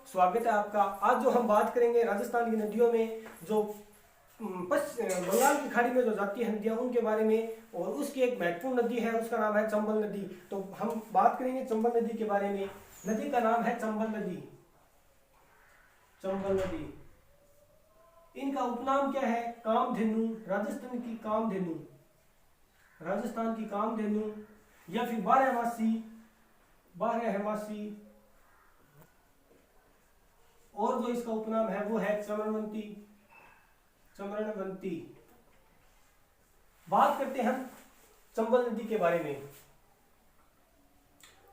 स्वागत है आपका। आज जो हम बात करेंगे राजस्थान की नदियों में जो बंगाल की खाड़ी में जो जाती है नदियां उनके बारे में, और उसकी एक महत्वपूर्ण नदी है, उसका नाम है चंबल नदी। तो हम बात करेंगे चंबल नदी के बारे में। नदी का नाम है चंबल नदी। चंबल नदी, इनका उपनाम क्या है? कामधेनु, राजस्थान की कामधेनु, राजस्थान की कामधेनु, या फिर बारहमासी, बारहमासी, और जो इसका उपनाम है वो है चमरवंती, चमरणवंती। बात करते हैं हम चंबल नदी के बारे में।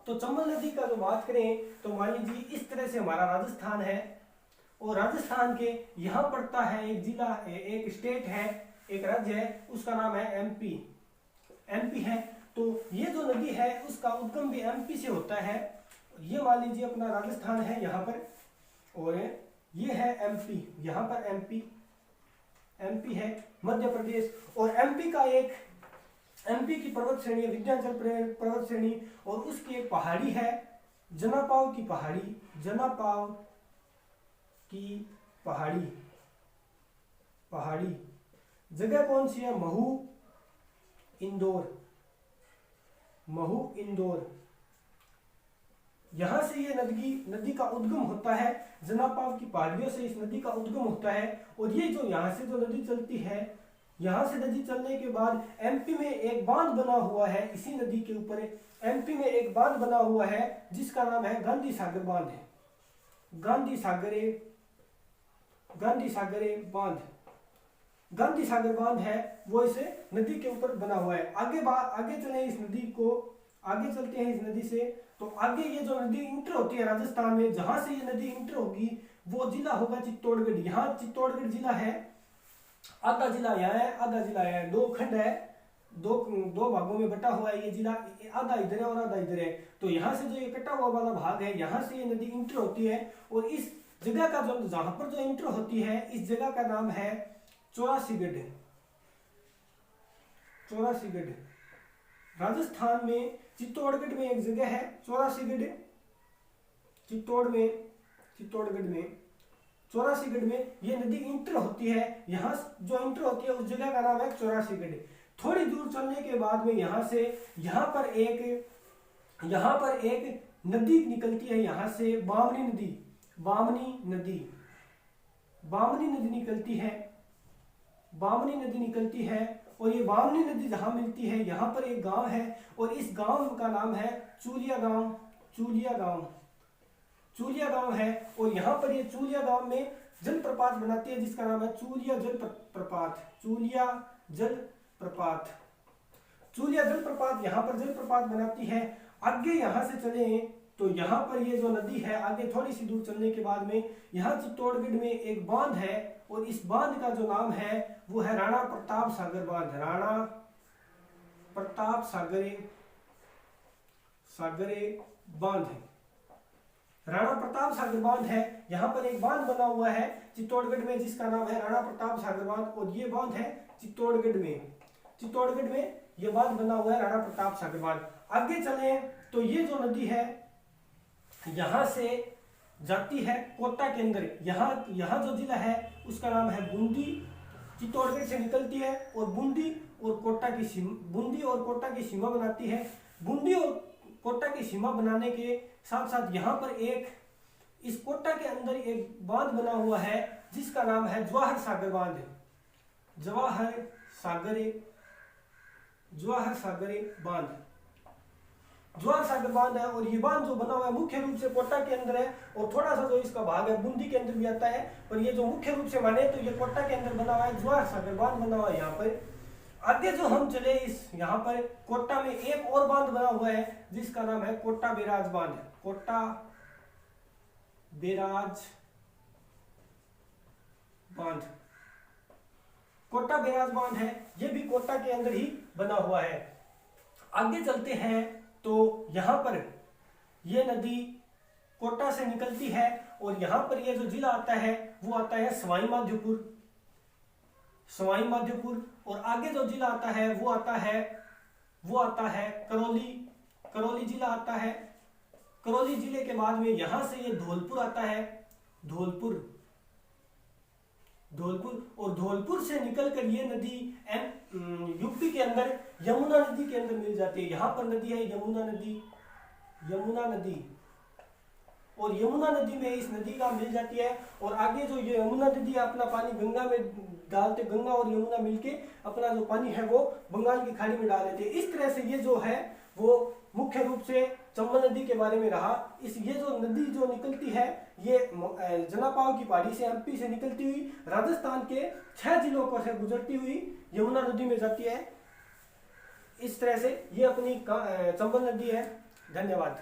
तो चंबल नदी का जो बात करें तो मान लीजिए इस तरह से हमारा राजस्थान है, और राजस्थान के यहाँ पड़ता है एक जिला, एक स्टेट है, एक राज्य है, उसका नाम है एमपी। एमपी है, तो ये जो नदी है उसका उद्गम भी एमपी से होता है। ये मान लीजिए अपना राजस्थान है यहाँ पर, और ये है एमपी, यहाँ पर एमपी, एमपी है मध्य प्रदेश। और एमपी का एक, एमपी की पर्वत श्रेणी विंध्याचल पर्वत श्रेणी, और उसकी एक पहाड़ी है जनापाव की पहाड़ी, जनापाव की पहाड़ी, पहाड़ी। जगह कौन सी है? महू, इंदौर, महू, इंदौर। यहां से ये नदी का उद्गम होता है, जनापाव की पहाड़ियों से इस नदी का उद्गम होता है। और ये जो यहाँ से जो नदी चलती है, यहाँ से नदी चलने के बाद एमपी में एक बांध बना हुआ है, इसी नदी के ऊपर एमपी में एक बांध बना हुआ है जिसका नाम है गांधी सागर बांध है। गांधी सागरे, गांधी सागरे बांध, गांधी सागर बांध है वो इसे नदी के ऊपर बना हुआ है। आगे चले इस नदी को, आगे चलते हैं इस नदी से। तो आगे ये जो नदी इंटर होती है राजस्थान में, जहां से ये नदी इंटर होगी वो जिला होगा चित्तौड़गढ़। यहाँ चित्तौड़गढ़ जिला है, आधा जिला यहाँ है, आधा जिला है, दो खंड है, दो भागों में बटा हुआ है ये जिला, आधा इधर है और आधा इधर है। तो यहाँ से जो ये कटा हुआ वाला भाग है, यहाँ से ये नदी इंटर होती है, और इस जगह का जो जहां पर जो इंटर होती है इस जगह का नाम है चौरासीगढ़, चौरासीगढ़। राजस्थान में चित्तौड़गढ़ में एक जगह है चौरासीगढ़, चित्तौड़गढ़ में चौरासीगढ़ में ये नदी इंटर होती है। यहाँ जो इंटर होती है उस जगह का नाम है चौरासीगढ़। थोड़ी दूर चलने के बाद में यहाँ से यहाँ पर एक नदी निकलती है, यहाँ से बामनी नदी, बामनी नदी, बामनी नदी निकलती है, बामनी नदी निकलती है। और ये बामनी नदी जहां मिलती है यहाँ पर एक गांव है, और इस गांव का नाम है चूलिया गांव, चूलिया गांव, चूलिया गांव है। और यहाँ पर ये चूलिया गांव में जलप्रपात बनाती है जिसका नाम है चूलिया जल प्रपात, चूलिया जल प्रपात, चूलिया जल प्रपात। यहाँ पर जलप्रपात बनाती है। आगे यहाँ से चले तो यहाँ पर ये जो नदी है, आगे थोड़ी सी दूर चलने के बाद में यहाँ चित्तौड़गढ़ में एक बांध है, और इस बांध का जो नाम है वो है राणा प्रताप सागर बांध, राणा प्रताप सागरे, सागरे बांध है, राणा प्रताप सागर बांध है। यहाँ पर एक बांध बना हुआ है चित्तौड़गढ़ में जिसका नाम है राणा प्रताप सागर बांध, और ये बांध है चित्तौड़गढ़ में, चित्तौड़गढ़ में ये बांध बना हुआ है राणा प्रताप सागर बांध। आगे चले तो ये जो नदी है यहाँ से जाती है कोटा के अंदर। यहाँ जो जिला है उसका नाम है बूंदी, चित्तौड़गढ़ से निकलती है और बूंदी और कोटा की सीमा, बूंदी और कोटा की सीमा बनाती है। बूंदी और कोटा की सीमा बनाने के साथ साथ यहाँ पर एक, इस कोटा के अंदर एक बांध बना हुआ है जिसका नाम है जवाहर सागर बांध, जवाहर सागरे, जवाहर सागरे बांध, जवाहर सागर बांध है। और ये बांध जो बना हुआ है मुख्य रूप से कोटा के अंदर है, और थोड़ा सा जो इसका भाग है बूंदी के अंदर भी आता है, पर ये जो मुख्य रूप से माने तो ये कोटा के अंदर बना हुआ है, जवाहर सागर बांध बना हुआ है यहाँ पर। आगे जो हम चले इस यहाँ पर कोटा में एक और बांध बना हुआ है जिसका नाम है कोटा बैराज बांध, कोटा बैराज बांध, कोटा बैराज बांध है, ये भी कोटा के अंदर ही बना हुआ है। आगे चलते हैं तो यहाँ पर ये नदी कोटा से निकलती है, और यहाँ पर ये जो जिला आता है वो आता है सवाई माधोपुर, सवाई माधोपुर। और आगे जो जिला आता है वो आता है करौली, करौली जिला आता है। करौली जिले के बाद में यहाँ से ये धौलपुर आता है, धौलपुर, धौलपुर। और धौलपुर से निकलकर ये नदी यूपी के अंदर यमुना नदी के अंदर मिल जाती है। यहाँ पर नदी है यमुना नदी, यमुना नदी, और यमुना नदी में इस नदी का मिल जाती है। और आगे जो ये यमुना नदी है अपना पानी गंगा में डालते, गंगा और यमुना मिलके अपना जो पानी है वो बंगाल की खाड़ी में डाल देते हैं। इस तरह से ये जो है वो मुख्य रूप से चंबल नदी के बारे में रहा। ये जो नदी जो निकलती है ये जलापाव की पहाड़ी से, एमपी से निकलती हुई राजस्थान के 6 जिलों को से गुजरती हुई यमुना नदी में जाती है। इस तरह से ये अपनी चंबल नदी है। धन्यवाद।